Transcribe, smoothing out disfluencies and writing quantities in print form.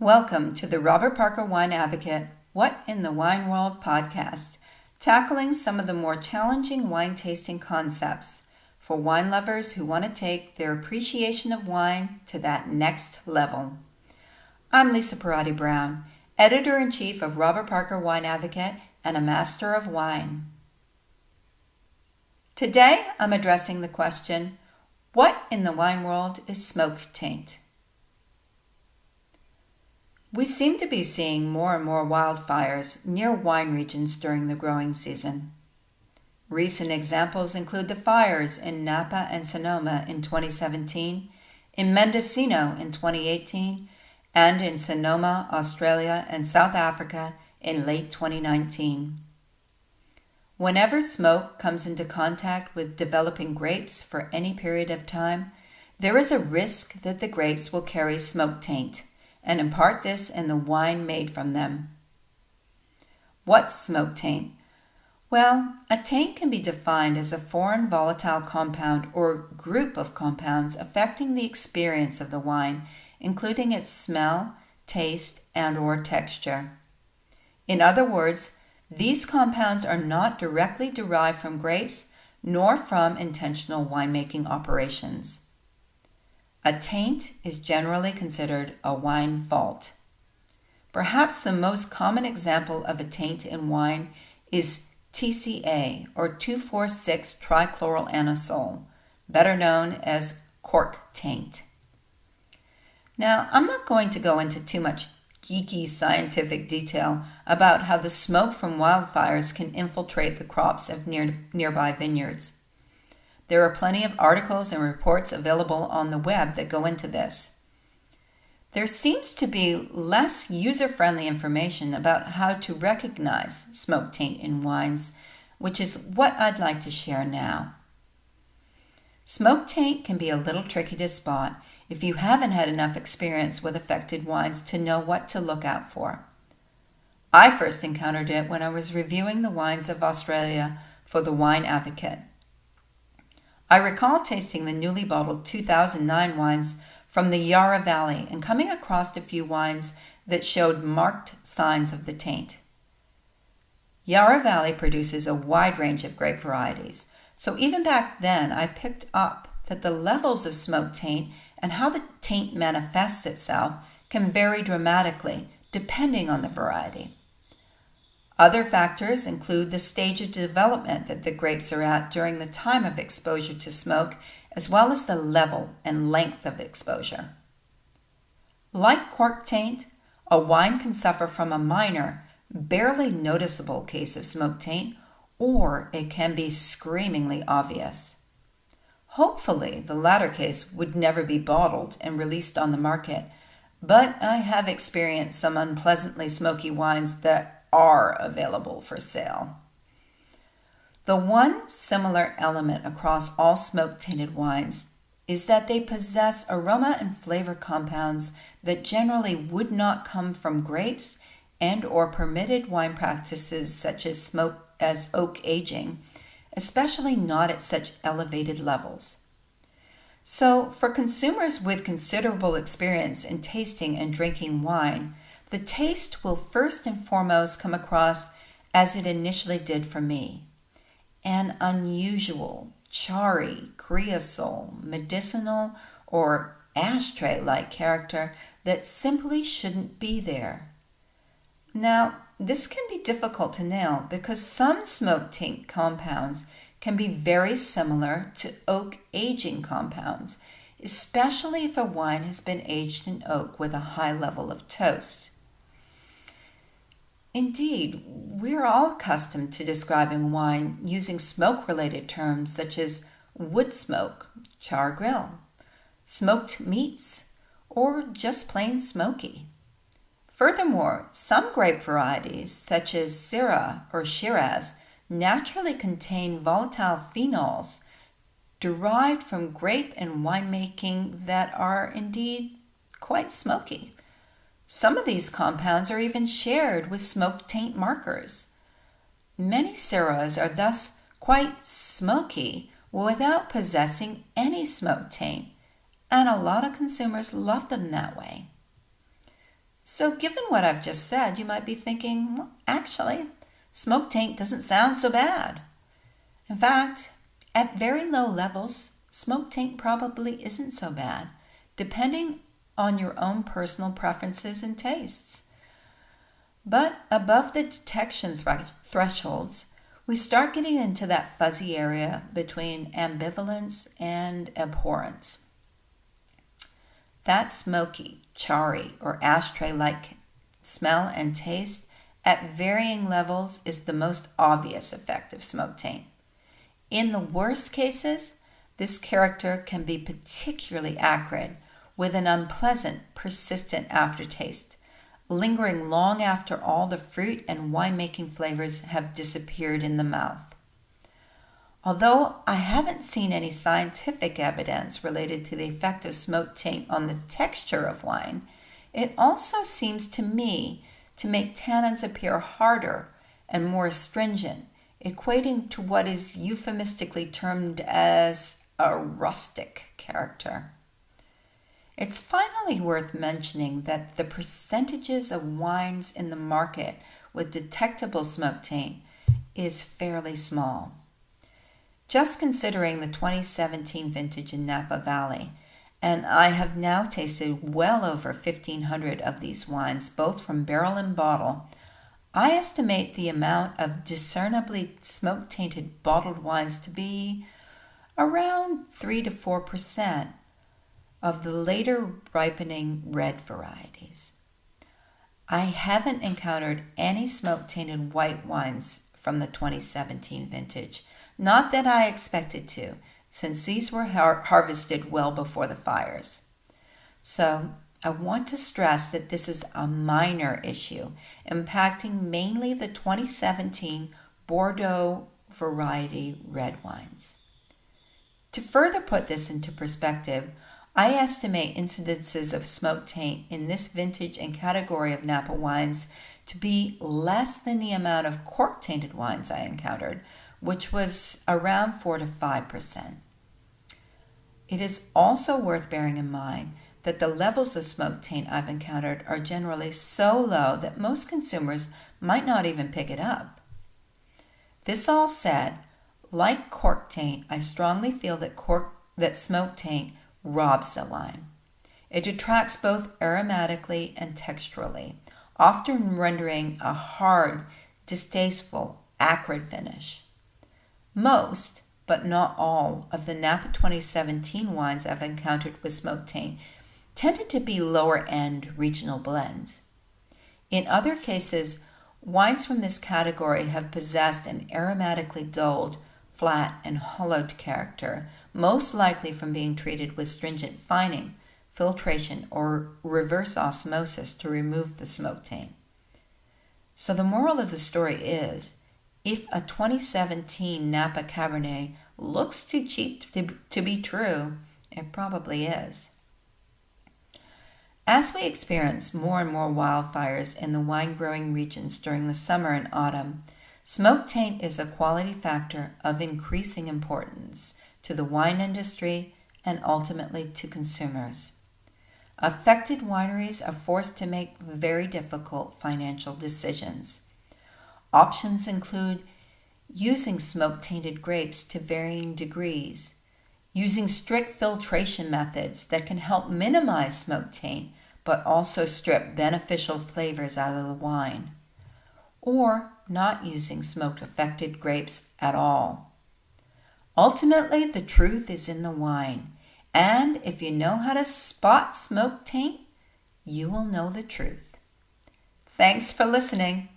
Welcome to the Robert Parker Wine Advocate What in the Wine World podcast, tackling some of the more challenging wine tasting concepts for wine lovers who want to take their appreciation of wine to that next level. I'm Lisa Perrotti-Brown, Editor-in-Chief of Robert Parker Wine Advocate and a Master of Wine. Today, I'm addressing the question, what in the wine world is smoke taint? We seem to be seeing more and more wildfires near wine regions during the growing season. Recent examples include the fires in Napa and Sonoma in 2017, in Mendocino in 2018, and in Sonoma, Australia and South Africa in late 2019. Whenever smoke comes into contact with developing grapes for any period of time, there is a risk that the grapes will carry smoke taint and impart this in the wine made from them. What's smoke taint? Well, a taint can be defined as a foreign volatile compound or group of compounds affecting the experience of the wine, including its smell, taste, and/or texture. In other words, these compounds are not directly derived from grapes nor from intentional winemaking operations. A taint is generally considered a wine fault. Perhaps the most common example of a taint in wine is TCA, or 2,4,6-trichloroanisole, better known as cork taint. Now, I'm not going to go into too much geeky scientific detail about how the smoke from wildfires can infiltrate the crops of nearby vineyards. There are plenty of articles and reports available on the web that go into this. There seems to be less user-friendly information about how to recognize smoke taint in wines, which is what I'd like to share now. Smoke taint can be a little tricky to spot if you haven't had enough experience with affected wines to know what to look out for. I first encountered it when I was reviewing the wines of Australia for the Wine Advocate. I recall tasting the newly bottled 2009 wines from the Yarra Valley and coming across a few wines that showed marked signs of the taint. Yarra Valley produces a wide range of grape varieties, so even back then I picked up that the levels of smoke taint and how the taint manifests itself can vary dramatically depending on the variety. Other factors include the stage of development that the grapes are at during the time of exposure to smoke, as well as the level and length of exposure. Like cork taint, a wine can suffer from a minor, barely noticeable case of smoke taint, or it can be screamingly obvious. Hopefully, the latter case would never be bottled and released on the market, but I have experienced some unpleasantly smoky wines that are available for sale. The one similar element across all smoke-tainted wines is that they possess aroma and flavor compounds that generally would not come from grapes and/or permitted wine practices such as oak aging, especially not at such elevated levels. So, for consumers with considerable experience in tasting and drinking wine, the taste will first and foremost come across as it initially did for me. An unusual, charry, creosole, medicinal, or ashtray-like character that simply shouldn't be there. Now, this can be difficult to nail because some smoke taint compounds can be very similar to oak aging compounds, especially if a wine has been aged in oak with a high level of toast. Indeed, we're all accustomed to describing wine using smoke-related terms such as wood smoke, char grill, smoked meats, or just plain smoky. Furthermore, some grape varieties such as Syrah or Shiraz naturally contain volatile phenols derived from grape and winemaking that are indeed quite smoky. Some of these compounds are even shared with smoke taint markers. Many Syrahs are thus quite smoky without possessing any smoke taint, and a lot of consumers love them that way. So given what I've just said, you might be thinking, well, actually, smoke taint doesn't sound so bad. In fact, at very low levels, smoke taint probably isn't so bad, depending on your own personal preferences and tastes. But above the detection thresholds, we start getting into that fuzzy area between ambivalence and abhorrence. That smoky, charry, or ashtray-like smell and taste at varying levels is the most obvious effect of smoke taint. In the worst cases, this character can be particularly acrid, with an unpleasant, persistent aftertaste, lingering long after all the fruit and winemaking flavors have disappeared in the mouth. Although I haven't seen any scientific evidence related to the effect of smoke taint on the texture of wine, it also seems to me to make tannins appear harder and more astringent, equating to what is euphemistically termed as a rustic character. It's finally worth mentioning that the percentages of wines in the market with detectable smoke taint is fairly small. Just considering the 2017 vintage in Napa Valley, and I have now tasted well over 1,500 of these wines, both from barrel and bottle, I estimate the amount of discernibly smoke-tainted bottled wines to be around 3 to 4% of the later ripening red varieties. I haven't encountered any smoke-tainted white wines from the 2017 vintage, not that I expected to, since these were harvested well before the fires. So I want to stress that this is a minor issue, impacting mainly the 2017 Bordeaux variety red wines. To further put this into perspective, I estimate incidences of smoke taint in this vintage and category of Napa wines to be less than the amount of cork-tainted wines I encountered, which was around 4 to 5%. It is also worth bearing in mind that the levels of smoke taint I've encountered are generally so low that most consumers might not even pick it up. This all said, like cork taint, I strongly feel that smoke taint robs the wine. It detracts both aromatically and texturally, often rendering a hard, distasteful, acrid finish. Most, but not all, of the Napa 2017 wines I've encountered with smoke taint tended to be lower-end regional blends. In other cases, wines from this category have possessed an aromatically dulled, flat, and hollowed character, most likely from being treated with stringent fining, filtration, or reverse osmosis to remove the smoke taint. So the moral of the story is, if a 2017 Napa Cabernet looks too cheap to be true, it probably is. As we experience more and more wildfires in the wine-growing regions during the summer and autumn, smoke taint is a quality factor of increasing importance to the wine industry and ultimately to consumers. Affected wineries are forced to make very difficult financial decisions. Options include using smoke-tainted grapes to varying degrees, using strict filtration methods that can help minimize smoke taint but also strip beneficial flavors out of the wine, or not using smoke-affected grapes at all. Ultimately, the truth is in the wine, and if you know how to spot smoke taint, you will know the truth. Thanks for listening.